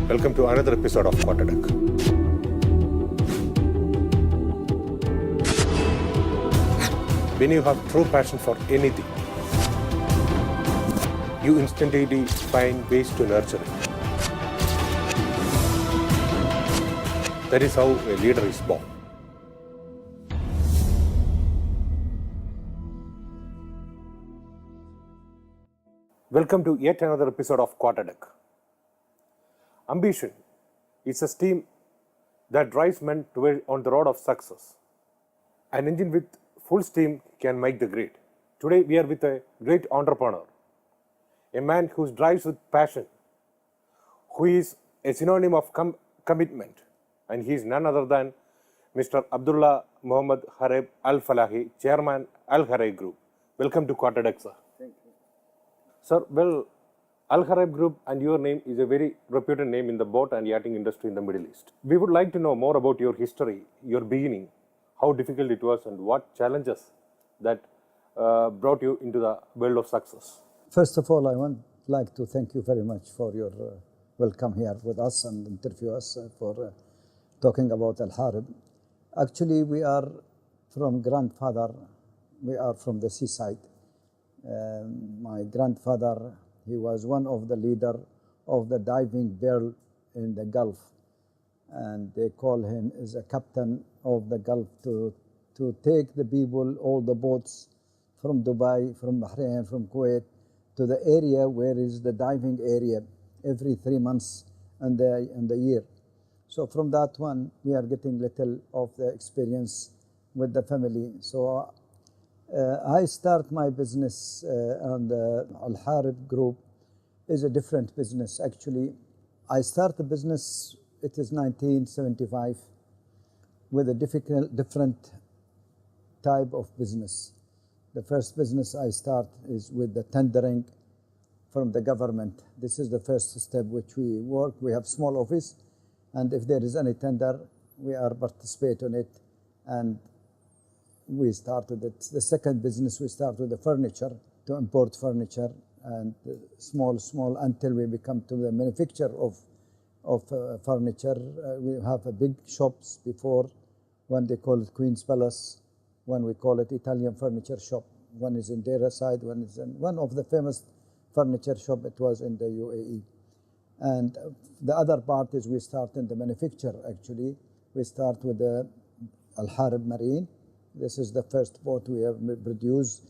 Welcome to another episode of Quarter Deck. When you have true passion for anything, you instinctively find ways to nurture it. That is how a leader is born. Welcome to yet another episode of Quarter Deck. Ambition is a steam that drives men on the road of success. An engine with full steam can make the grade. Today we are with a great entrepreneur, a man who drives with passion, who is a synonym of commitment, and he is none other than Mr. Abdullah Muhammad Hareb Al-Falahi, Chairman Al-Hareb Group. Welcome to Quarter Deck, sir. Thank you. Sir, well, Al-Hareb Group and your name is a very reputed name in the boat and yachting industry in the Middle East. We would like to know more about your history, your beginning, how difficult it was, and what challenges that brought you into the world of success. First of all, I would like to thank you very much for your welcome here with us and interview us for talking about Al-Hareb. Actually, we are from grandfather, we are from the seaside. My grandfather, he was one of the leader of the diving bell in the Gulf, and they call him as a captain of the Gulf to take the people, all the boats from Dubai, from Bahrain, from Kuwait, to the area where is the diving area every 3 months in the year. So from that one, we are getting little of the experience with the family. So I start my business on the Al-Hareb Group is a different business. Actually, I start the business, it is 1975, with a different type of business. The first business I start is with the tendering from the government. This is the first step which we work. We have small office, and if there is any tender, we are participate on it, and we started it. The second business, we start with the furniture, to import furniture, and small until we become to the manufacture of furniture. We have a big shops before, one they call it Queen's Palace, one we call it Italian furniture shop. One is in Deira side, one is in one of the famous furniture shop. It was in the UAE. And the other part is we start in the manufacture. Actually, we start with the Hareb Marine. This is the first boat we have produced,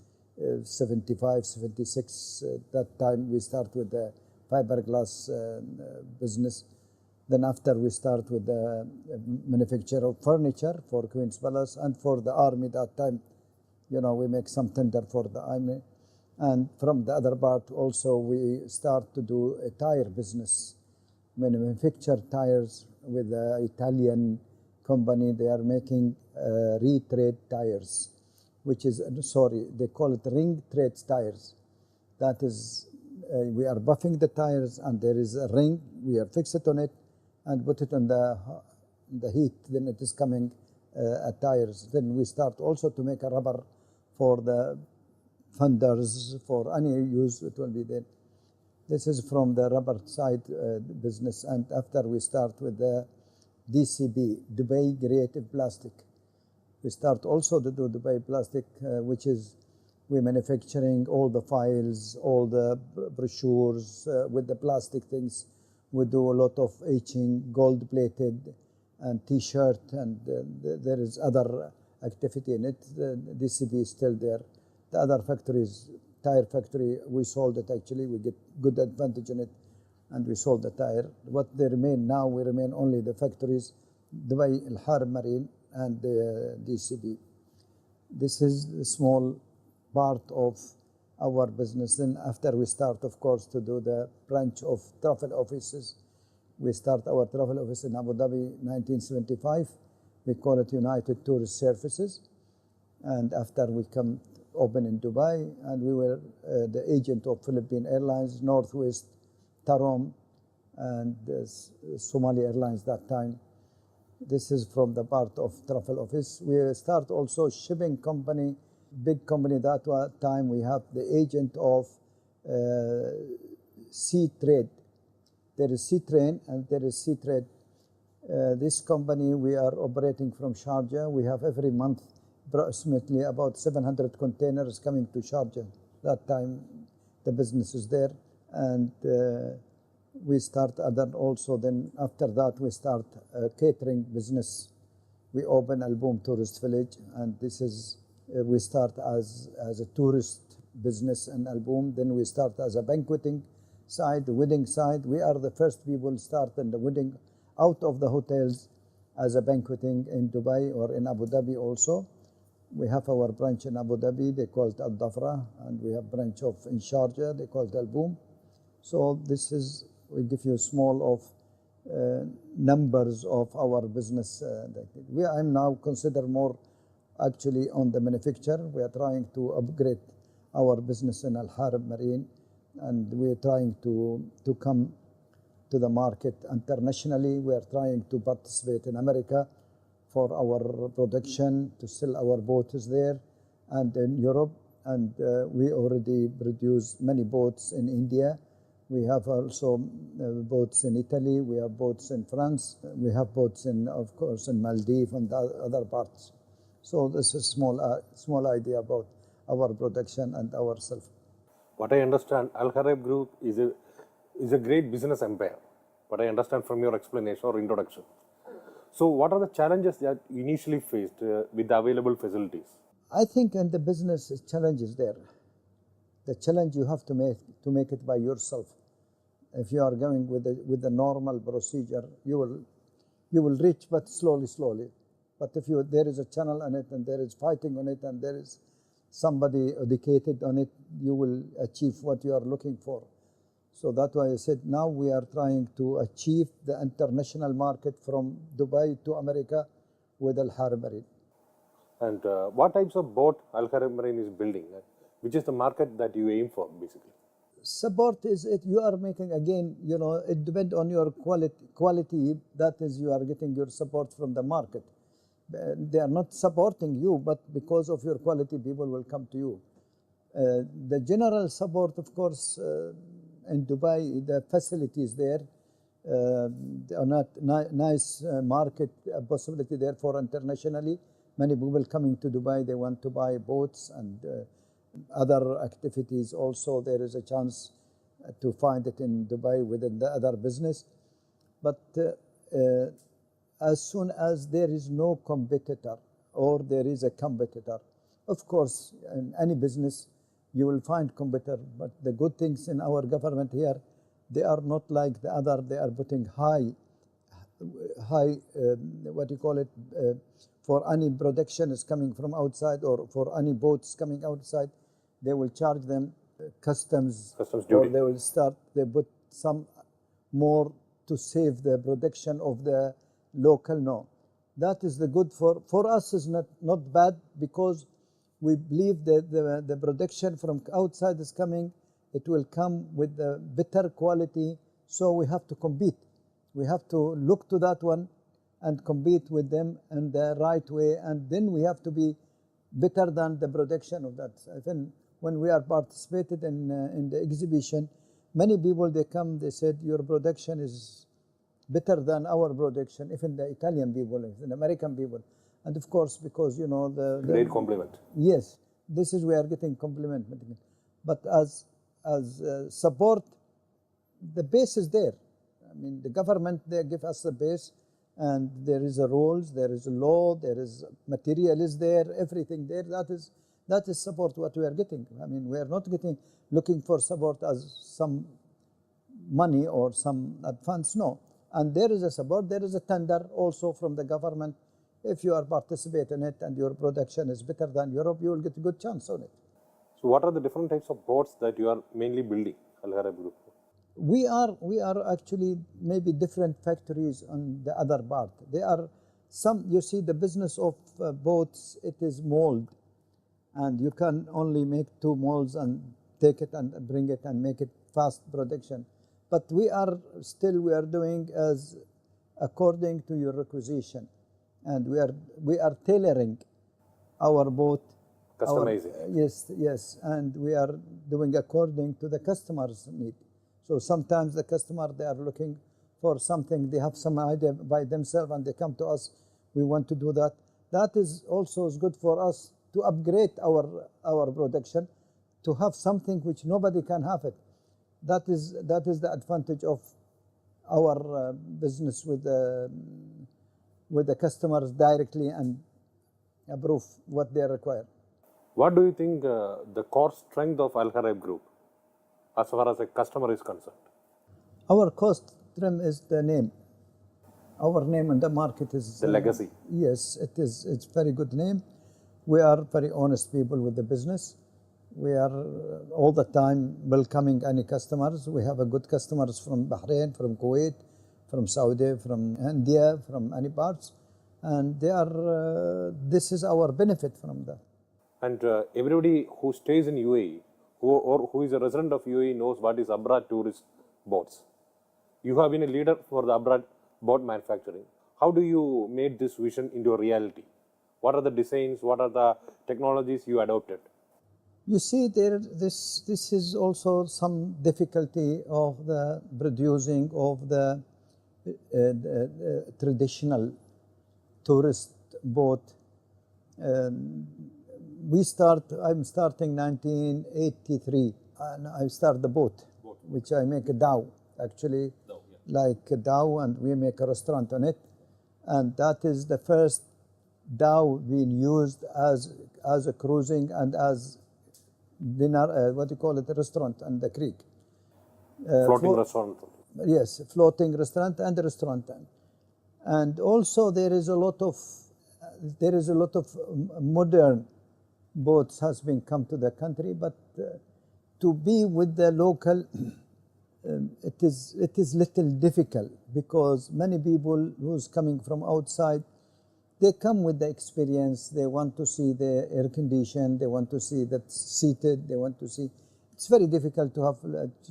75, 76. That time we start with the fiberglass business. Then after we start with the manufacture of furniture for Queen's Palace and for the army. That time, you know, we make some tender for the army. And from the other part also we start to do a tire business. Manufacture tires with the Italian company. They are making retread tires, which is, they call it ring tread tires. That is, we are buffing the tires and there is a ring, we are fix it on it and put it on the heat, then it is coming tires. Then we start also to make a rubber for the fenders, for any use it will be there. This is from the rubber side business, and after we start with the DCB, Dubai Creative Plastic. We start also to do Dubai Plastic, which is we manufacturing all the files, all the brochures with the plastic things. We do a lot of etching, gold plated, and T-shirt, and there is other activity in it. The DCB is still there. The other factories, tire factory, we sold it actually. We get good advantage in it, and we sold the tire. What they remain now, we remain only the factories, Dubai Hareb Marine and the DCB. This is a small part of our business. Then after we start, of course, to do the branch of travel offices. We start our travel office in Abu Dhabi 1975. We call it United Tourist Services. And after we come open in Dubai, and we were the agent of Philippine Airlines, Northwest, Tarom, and Somali Airlines that time. This is from the part of travel office. We start also shipping company, big company that time. We have the agent of sea trade. There is sea train and there is sea trade. This company, we are operating from Sharjah. We have every month approximately about 700 containers coming to Sharjah. That time the business is there, and we start other also. Then after that we start catering business. We open Al Boom Tourist Village, and this is we start as a tourist business in Al Boom. Then we start as a banqueting side, wedding side. We are the first people start in the wedding out of the hotels as a banqueting in Dubai or in Abu Dhabi also. We have our branch in Abu Dhabi, they call it Al Dafra, and we have branch in Sharjah, they call it Al Boom. So this is, we give you small of numbers of our business. I'm now consider more actually on the manufacture. We are trying to upgrade our business in Al Hareb Marine, and we are trying to come to the market internationally. We are trying to participate in America for our production, to sell our boats there, and in Europe. And we already produce many boats in India. We have also boats in Italy. We have boats in France. We have boats in, of course, in Maldives and other parts. So this is small idea about our production and ourselves. What I understand, Al Hareb Group is a great business empire. What I understand from your explanation or introduction. So what are the challenges that you initially faced with the available facilities? I think in the business challenge is there. The challenge you have to make it by yourself. If you are going with the normal procedure, you will reach, but slowly. But if there is a channel on it, and there is fighting on it, and there is somebody educated on it, you will achieve what you are looking for. So that's why I said now we are trying to achieve the international market from Dubai to America with Al Hareb Marine. And what types of boat Al Hareb Marine is building? Which is the market that you aim for, basically? Support is it. You are making, again, it depends on your quality. That is, you are getting your support from the market. They are not supporting you, but because of your quality, people will come to you. The general support, of course, in Dubai, the facilities there, nice market possibility there for internationally. Many people coming to Dubai, they want to buy boats and other activities also. There is a chance to find it in Dubai within the other business. But as soon as there is no competitor or there is a competitor, of course, in any business, you will find competitor. But the good things in our government here, they are not like the other. They are putting high, what you call it, for any production is coming from outside or for any boats coming outside, they will charge them customs duty. Or they put some more to save the production of the local. No, that is the good for us is not bad, because we believe that the production from outside is coming. It will come with a better quality, so we have to compete. We have to look to that one and compete with them in the right way, and then we have to be better than the production of that. Even when we are participated in the exhibition, many people, they come, they said your production is better than our production, even the Italian people, even the American people. And of course, because the great compliment. Yes, this is we are getting compliment. But as support, the base is there. I mean, the government, they give us the base, and there is a rules, there is a law, there is material is there, everything there. That is support what we are getting. I mean, we are not looking for support as some money or some advance. No, and there is a support. There is a tender also from the government. If you are participating in it and your production is better than Europe, you will get a good chance on it. So, what are the different types of boats that you are mainly building, Al Hareb Group? We are actually maybe different factories on the other part. There are some, you see, the business of boats, it is mold, and you can only make 2 molds and take it and bring it and make it fast production. But we are doing as according to your requisition, and we are tailoring our boat. Customizing. Yes, and we are doing according to the customer's need. So sometimes the customer, they are looking for something, they have some idea by themselves and they come to us, we want to do that. That is also is good for us to upgrade our production, to have something which nobody can have it. That is the advantage of our business with the customers directly and approve what they require. What do you think the core strength of Al Hareb Group as far as a customer is concerned? Our cost trim is the name. Our name in the market is The legacy. Yes, it is. It's very good name. We are very honest people with the business. We are all the time welcoming any customers. We have a good customers from Bahrain, from Kuwait, from Saudi, from India, from any parts, and they are. This is our benefit from that. And everybody who stays in UAE who is a resident of UAE knows what is abroad tourist boats. You have been a leader for the abroad boat manufacturing. How do you make this vision into a reality? What are the designs? What are the technologies you adopted? You see, this is also some difficulty of the producing of the traditional tourist boat. I'm starting 1983, and I start the boat, which I make a dhow, actually, like a dhow, and we make a restaurant on it. And that is the first dhow being used as a cruising and as dinner, what do you call it, a restaurant on the creek. Floating restaurant. Yes, floating restaurant and a restaurant. And also there is a lot of modern boats has been come to the country, but to be with the local, it is little difficult, because many people who's coming from outside, they come with the experience. They want to see the air condition. They want to see that seated. They want to see. It's very difficult to have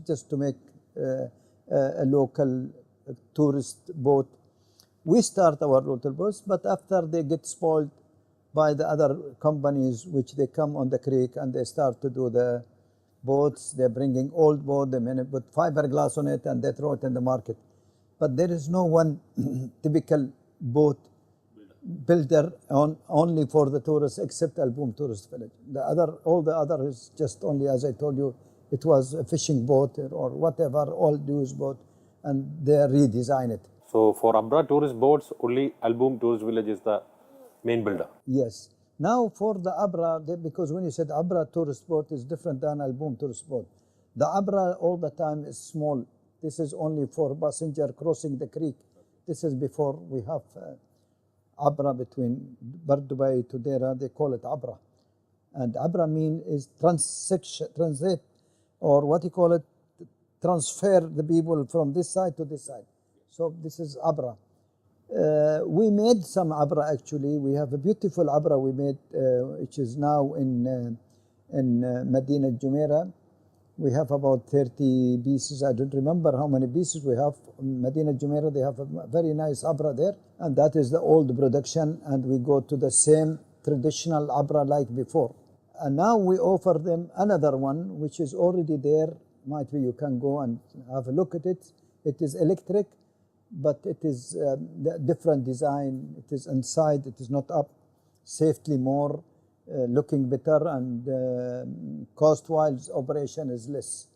just to make a local tourist boat. We start our local boats, but after they get spoiled by the other companies, which they come on the creek and they start to do the boats. They're bringing old boat, they put fiberglass on it and they throw it in the market. But there is no one typical boat builder only for the tourists, except Al Boom Tourist Village. All the other is just only, as I told you, it was a fishing boat or whatever, old used boat, and they redesign it. So for abroad tourist boats, only Al Boom Tourist Village is the main builder. Yes. Now for the Abra, because when you said Abra tourist boat is different than Al Boom tourist boat. The Abra all the time is small. This is only for passenger crossing the creek. This is before we have Abra between Dubai to Dera. They call it Abra. And Abra mean is transit, or what you call it, transfer the people from this side to this side. So this is Abra. We made some Abra actually. We have a beautiful Abra we made, which is now in Medina Jumeirah. We have about 30 pieces. I don't remember how many pieces we have. In Medina Jumeirah, they have a very nice Abra there. And that is the old production. And we go to the same traditional Abra like before. And now we offer them another one, which is already there. Might be you can go and have a look at it. It is electric, but it is different design. It is inside, it is not up, safely more, looking better, and cost-wise operation is less.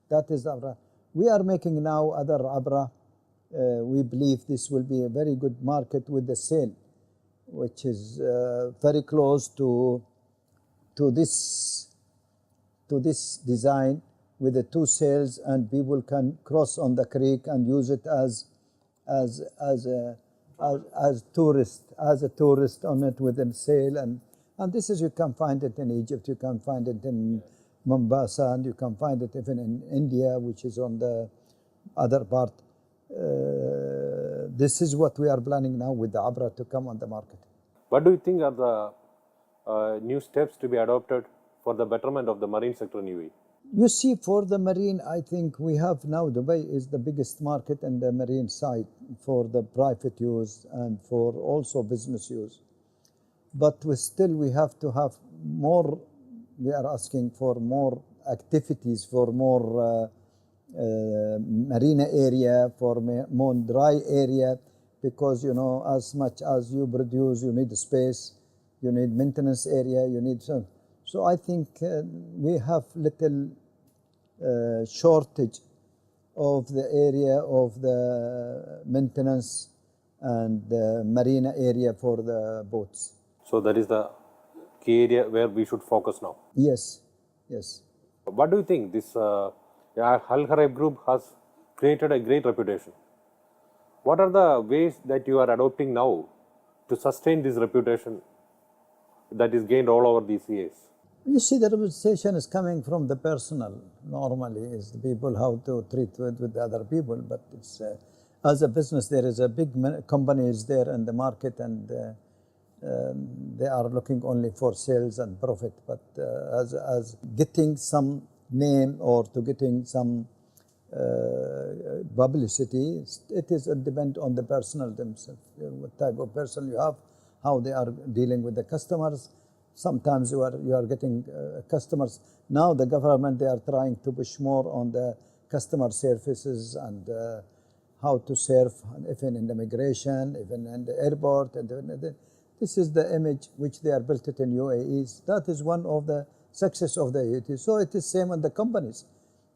That is Abra. We are making now other Abra. We believe this will be a very good market with the sail, which is very close to this design, with the two sails, and people can cross on the creek and use it as a tourist on it with a sail, and this is, you can find it in Egypt, you can find it in Mombasa, and you can find it even in India, which is on the other part. This is what we are planning now with the Abra to come on the market. What do you think are the new steps to be adopted for the betterment of the marine sector in UAE? You see, for the marine, I think we have now, Dubai is the biggest market in the marine side for the private use and for also business use. But we have to have more, we are asking for more activities, for more marina area, for more dry area, because as much as you produce, you need space, you need maintenance area, you need some. So I think we have little shortage of the area of the maintenance and the marina area for the boats. So that is the key area where we should focus now. Yes, yes. What do you think? This Al Hareb group has created a great reputation. What are the ways that you are adopting now to sustain this reputation that is gained all over these years? You see, the reputation is coming from the personal. Normally, is the people how to treat with the other people. But it's as a business, there is a big company is there in the market, and they are looking only for sales and profit. But as getting some name or to getting some publicity, it is depend on the personal themselves. What type of person you have, how they are dealing with the customers. Sometimes you are getting customers. Now the government, they are trying to push more on the customer services and how to serve, even in the migration, even in the airport. And this is the image which they are built it in UAE. That is one of the success of the UAE. So it is same in the companies.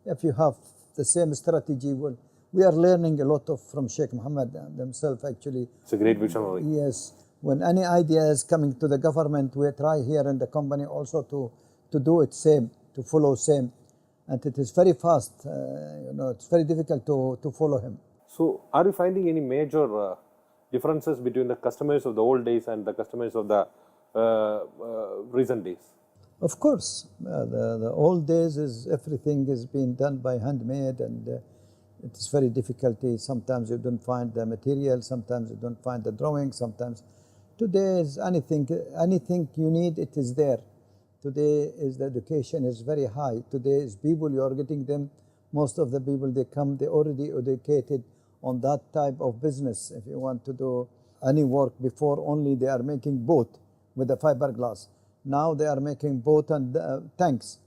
If you have the same strategy, well, we are learning a lot from Sheikh Mohammed himself, actually. It's a great visionary. Yes. When any idea is coming to the government, we try here in the company also to do it same, to follow same. And it is very fast. It's very difficult to follow him. So are you finding any major differences between the customers of the old days and the customers of the recent days? Of course. The old days is everything is being done by handmade, and it is very difficult. Sometimes you don't find the material, sometimes you don't find the drawing, sometimes. Today is anything you need, it is there. Today is the education is very high. Today is people, you are getting them, most of the people they come, they already educated on that type of business. If you want to do any work, before only they are making boat with the fiberglass. Now they are making boat and tanks.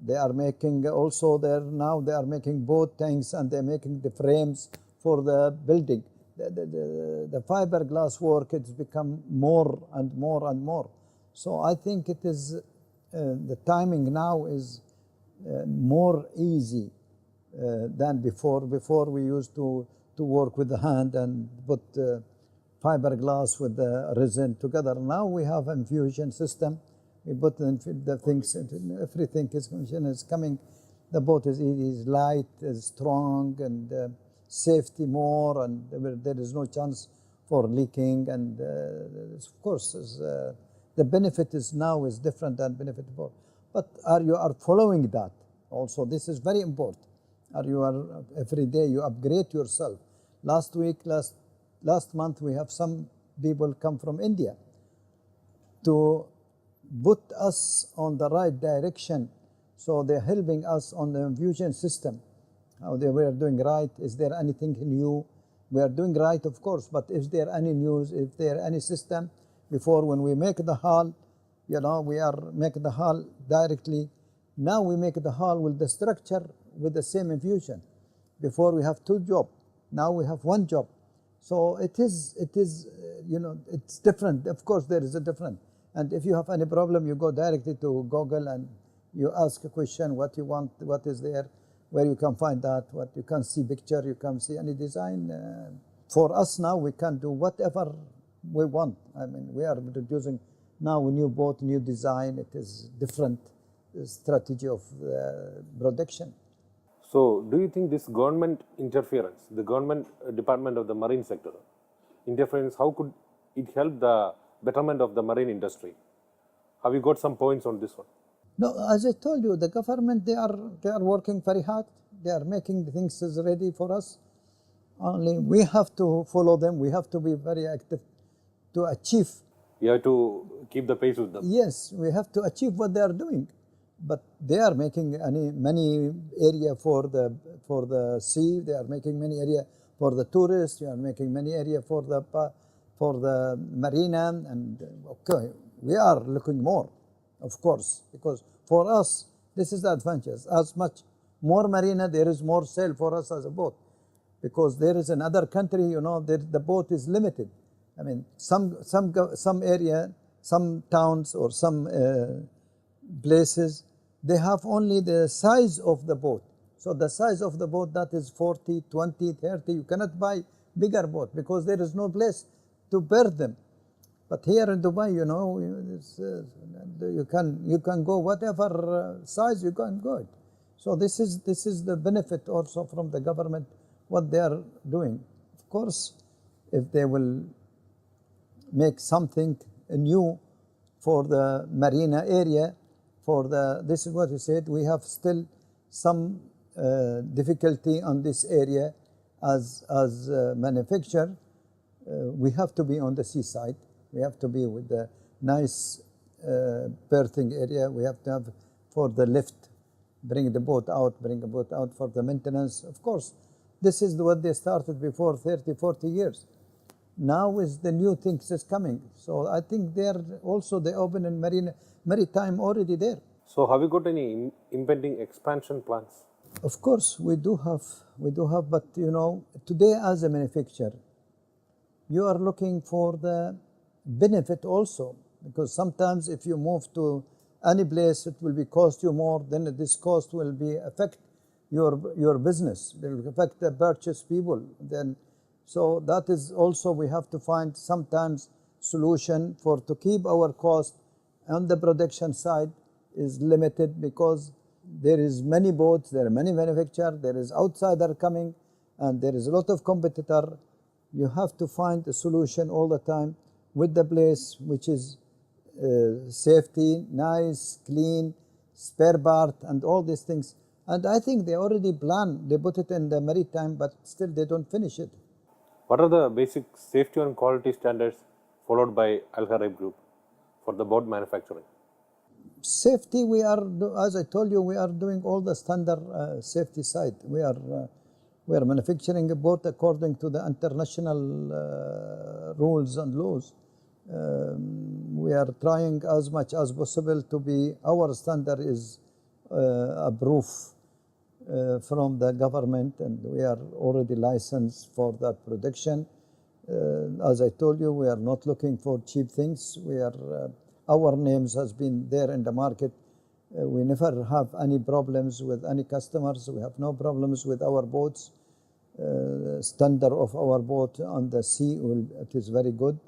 They are making also now they are making boat, tanks, and they're making the frames for the building. The fiberglass work, it's become more and more and more. So I think it is the timing now is more easy than before. Before we used to work with the hand and put fiberglass with the resin together. Now we have infusion system. We put the things, everything is coming. The boat is easy, is light, is strong, and safety more, and there is no chance for leaking. And of course, the benefit is now is different than benefit before. But you are following that also? This is very important. Every day you upgrade yourself. Last month, we have some people come from India to put us on the right direction. So they're helping us on the infusion system. How they were doing right. Is there anything new? We are doing right, of course, but is there any news? Is there any system? Before, when we make the hull, we are making the hull directly. Now we make the hull with the structure with the same infusion. Before we have two jobs. Now we have one job. So it is it's different. Of course, there is a difference. And if you have any problem, you go directly to Google and you ask a question, what you want, what is there, where you can find that, what you can see picture, you can see any design. For us now, we can do whatever we want. I mean, we are producing now a new boat, new design. It is different strategy of production. So, do you think this government interference, the government department of the marine sector interference, how could it help the betterment of the marine industry? Have you got some points on this one? No, as I told you, the government, they are working very hard. They are making the things ready for us. Only we have to follow them. We have to be very active to achieve. You have to keep the pace with them. Yes, we have to achieve what they are doing. But they are making many area for the sea. They are making many area for the tourists. They are making many area for the marina. And okay, we are looking more, of course, because for us, this is the advantage. As much more marina, there is more sale for us as a boat. Because there is another country, you know, the boat is limited. I mean, some area, some towns or some places, they have only the size of the boat. So the size of the boat, that is 40, 20, 30. You cannot buy bigger boat because there is no place to berth them. But here in Dubai, you know, you can go whatever size you can go it. So this is the benefit also from the government, what they are doing. Of course, if they will make something new for the marina area, this is what you said, we have still some difficulty on this area as manufacturer. We have to be on the seaside. We have to be with the nice berthing area. We have to have for the lift, bring the boat out for the maintenance. Of course, this is what they started before 30, 40 years. Now is the new things is coming. So I think they open in maritime already there. So have you got any impending expansion plans? Of course, we do have, but you know, today as a manufacturer, you are looking for the benefit also, because sometimes if you move to any place, it will cost you more, then this cost will affect your business, it will affect the purchase people. Then, so that is also we have to find sometimes solution to keep our cost on the production side is limited, because there is many boats, there are many manufacturers, there is outsider coming, and there is a lot of competitor. You have to find a solution all the time with the place which is safety, nice, clean, spare part, and all these things. And I think they already planned, they put it in the maritime, but still they don't finish it. What are the basic safety and quality standards followed by Al Hareb Group for the boat manufacturing? Safety, we are, as I told you, we are doing all the standard safety side. We are manufacturing a boat according to the international rules and laws. We are trying as much as possible to be, our standard is approved from the government, and we are already licensed for that production. As I told you, we are not looking for cheap things. We are, our names has been there in the market. We never have any problems with any customers. We have no problems with our boats. Standard of our boat on the sea, it is very good.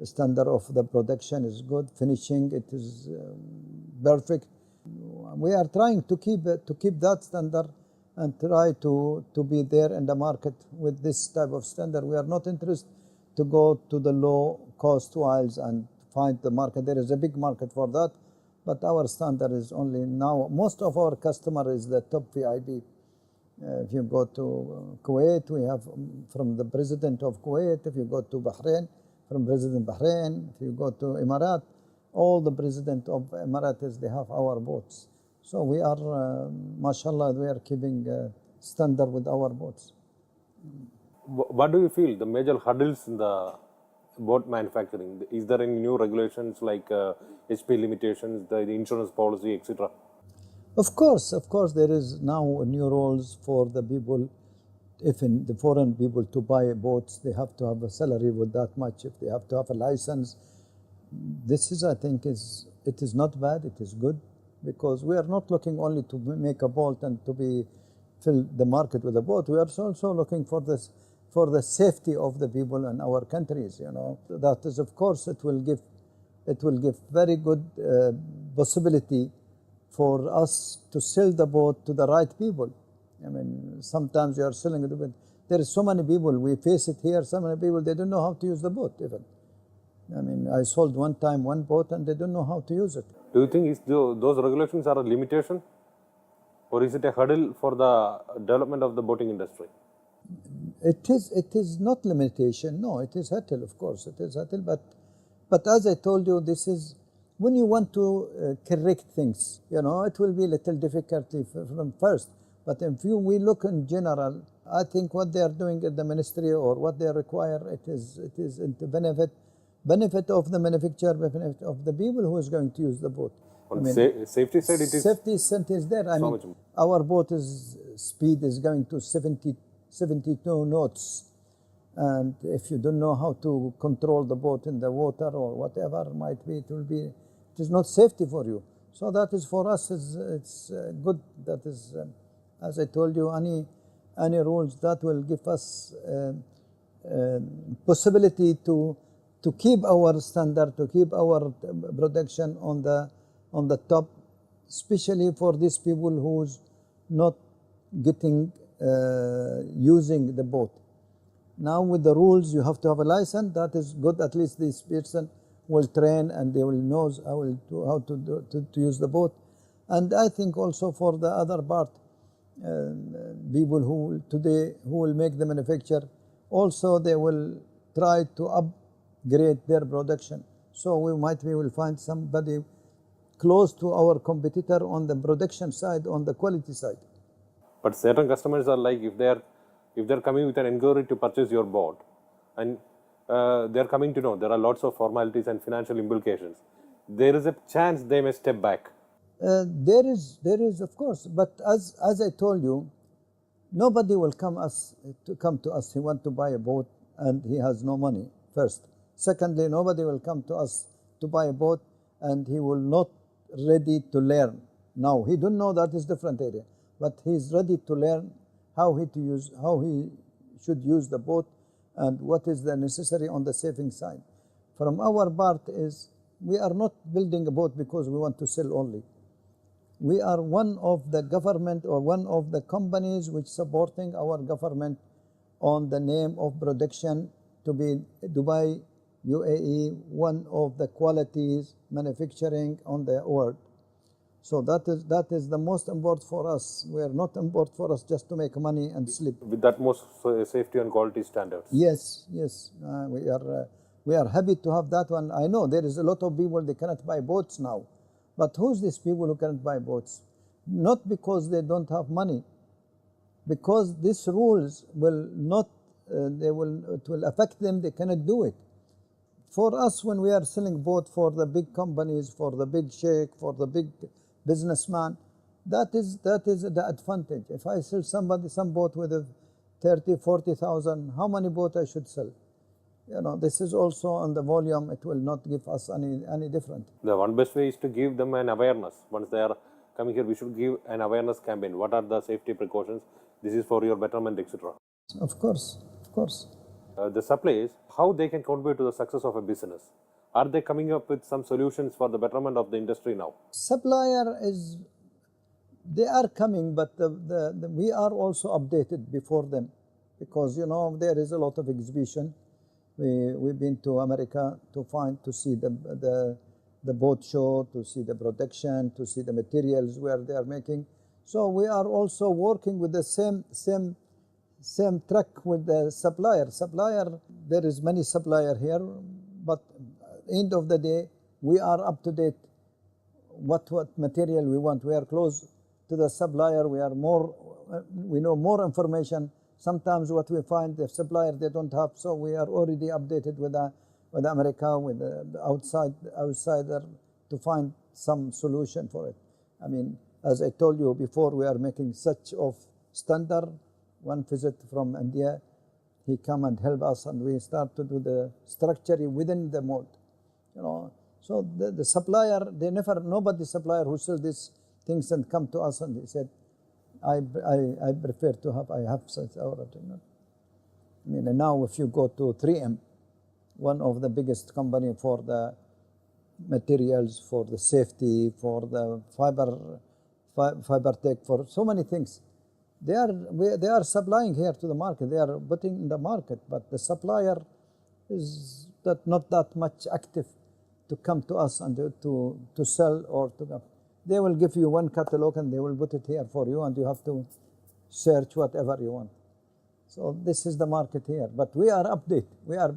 Standard of the production is good. Finishing, it is perfect. We are trying to keep that standard and try to be there in the market with this type of standard. We are not interested to go to the low cost wise and find the market. There is a big market for that, but our standard is only now. Most of our customer is the top VIP. If you go to Kuwait, we have from the president of Kuwait. If you go to Bahrain, from President Bahrain. If you go to Emirates, all the president of Emirates, they have our boats. So we are, mashallah, we are keeping standard with our boats. What do you feel the major hurdles in the boat manufacturing? Is there any new regulations like HP limitations, the insurance policy, etc.? Of course, there is now new rules for the people. If in the foreign people to buy boats, they have to have a salary with that much. If they have to have a license, this is, I think, it is not bad. It is good, because we are not looking only to make a boat and to fill the market with a boat. We are also looking for the safety of the people in our countries. You know, that is, of course, it will give very good possibility for us to sell the boat to the right people. I mean, sometimes you are selling it, but there is so many people, we face it here, so many people, they don't know how to use the boat even. I mean, I sold one time one boat and they don't know how to use it. Do you think those regulations are a limitation, or is it a hurdle for the development of the boating industry? It is not limitation, no, it is hurdle, of course, it is hurdle, but as I told you, this is, when you want to correct things, you know, it will be a little difficulty from first. But if we look in general, I think what they are doing at the ministry or what they require, it is in the benefit of the manufacturer, benefit of the people who is going to use the boat. On the safety side, it is safety center is there. I so mean, much more. our boat is speed is going to 72 knots, and if you don't know how to control the boat in the water or whatever might be, it is not safety for you. So that is for us. It's good. That is, as I told you, any rules that will give us possibility to keep our standard, to keep our production on the top, especially for these people who's not getting using the boat. Now with the rules, you have to have a license. That is good. At least this person will train and they will know how to use the boat. And I think also for the other part, people who will make the manufacture, also they will try to upgrade their production. So we will find somebody close to our competitor on the production side, on the quality side. But certain customers are like, if they're coming with an inquiry to purchase your boat, and they're coming to know there are lots of formalities and financial implications, there is a chance they may step back. There is of course, but as I told you, nobody will come to us. He want to buy a boat and he has no money. First, secondly, nobody will come to us to buy a boat and he will not ready to learn. Now he don't know, that is different area, but he's ready to learn how he should use the boat and what is the necessary on the saving side. From our part is, we are not building a boat because we want to sell only. We are one of the government or one of the companies which supporting our government on the name of production to be Dubai, UAE, one of the qualities manufacturing on the world. So that is the most important for us. We are not important for us just to make money and sleep. With that most safety and quality standards. Yes. We are happy to have that one. I know there is a lot of people, they cannot buy boats now. But who's these people who cannot buy boats? Not because they don't have money, because these rules will not, it will affect them, they cannot do it. For us, when we are selling boat for the big companies, for the big sheikh, for the big businessman, that is the advantage. If I sell somebody some boat with a 30, 40,000, how many boats I should sell? You know, this is also on the volume, it will not give us any different. The one best way is to give them an awareness. Once they are coming here, we should give an awareness campaign. What are the safety precautions? This is for your betterment, etc. Of course. The suppliers, how they can contribute to the success of a business? Are they coming up with some solutions for the betterment of the industry now? Supplier they are coming, but we are also updated before them, because you know there is a lot of exhibition. We've been to America to see the boat show, to see the production, to see the materials where they are making. So we are also working with the same track with the supplier. There is many supplier here, but end of the day, we are up to date. What material we want, we are close to the supplier. We know more information. Sometimes what we find, the supplier they don't have, so we are already updated with America, with the outsider to find some solution for it. I mean, as I told you before, we are making such of standard. One visit from India, he come and help us, and we start to do the structure within the mold. You know, so the supplier, nobody supplier who sell these things and come to us and he said, I prefer to have such our, you know. I mean, and now if you go to 3M, one of the biggest company for the materials, for the safety, for the fiber tech, for so many things, they are supplying here to the market. They are putting in the market, but the supplier is not that much active to come to us and to sell or to come. They will give you one catalog and they will put it here for you, and you have to search whatever you want. So this is the market here. But we are update. We are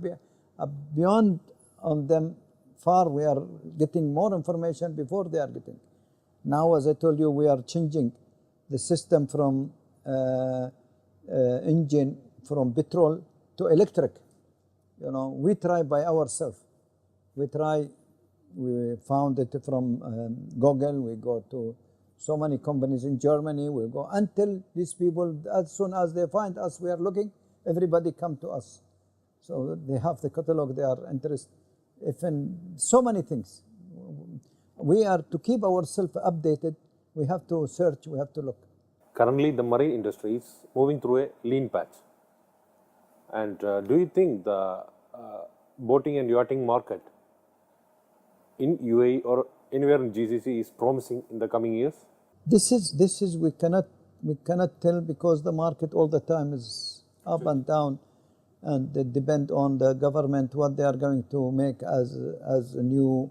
beyond on them far. We are getting more information before they are getting. Now, as I told you, we are changing the system from engine from petrol to electric. You know, we try by ourselves. We try We found it from Google. We go to so many companies in Germany. We go until these people, as soon as they find us, we are looking, everybody come to us. So they have the catalog, they are interested. If in so many things. We are to keep ourselves updated. We have to search, we have to look. Currently, the marine industry is moving through a lean patch. And do you think the boating and yachting market in UAE or anywhere in GCC is promising in the coming years? This is we cannot tell, because the market all the time is up and down, and it depend on the government what they are going to make as a new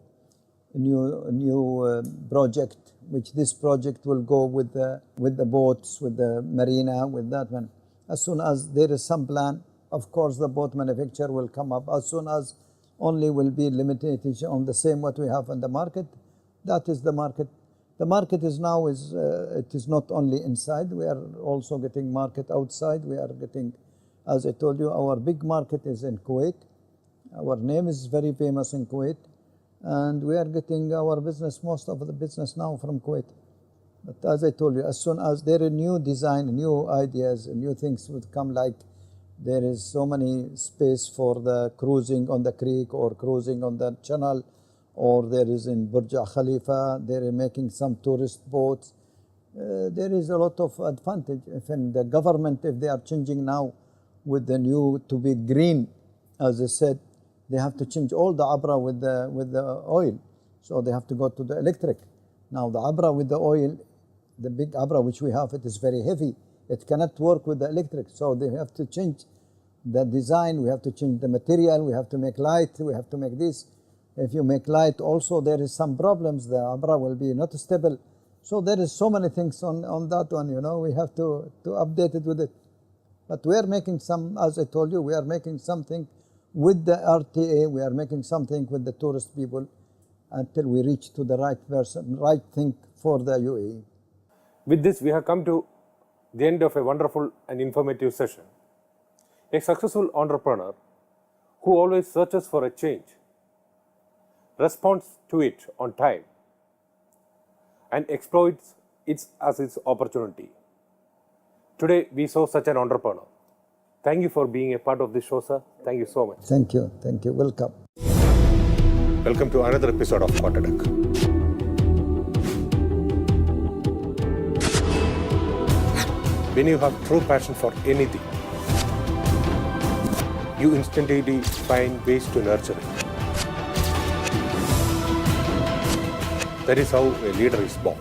project. Which this project will go with the boats, with the marina, with that one. As soon as there is some plan, of course the boat manufacturer will come up. As soon as only will be limitation on the same what we have in the market, that is the market. The market is now it is not only inside. We are also getting market outside. We are getting, as I told you, our big market is in Kuwait. Our name is very famous in Kuwait. And we are getting our business, most of the business now from Kuwait. But as I told you, as soon as there are new design, new ideas, new things would come, like there is so many space for the cruising on the creek or cruising on the channel, or there is in Burj Al Khalifa, they are making some tourist boats. There is a lot of advantage. If in the government, if they are changing now with the new to be green, as I said, they have to change all the abra with the oil. So they have to go to the electric. Now the abra with the oil, the big abra which we have, it is very heavy. It cannot work with the electric. So they have to change the design. We have to change the material. We have to make light. We have to make this. If you make light also, there is some problems. The abra will be not stable. So there is so many things on that one, you know. We have to update it with it. But we are making some, as I told you, we are making something with the RTA, we are making something with the tourist people until we reach to the right person, right thing for the UAE. With this, we have come to the end of a wonderful and informative session. A successful entrepreneur who always searches for a change, responds to it on time, and exploits it as its opportunity. Today, we saw such an entrepreneur. Thank you for being a part of this show, sir. Thank you so much. Thank you. Thank you. Welcome. Welcome to another episode of Quarterdeck. When you have true passion for anything, you instinctively find ways to nurture it. That is how a leader is born.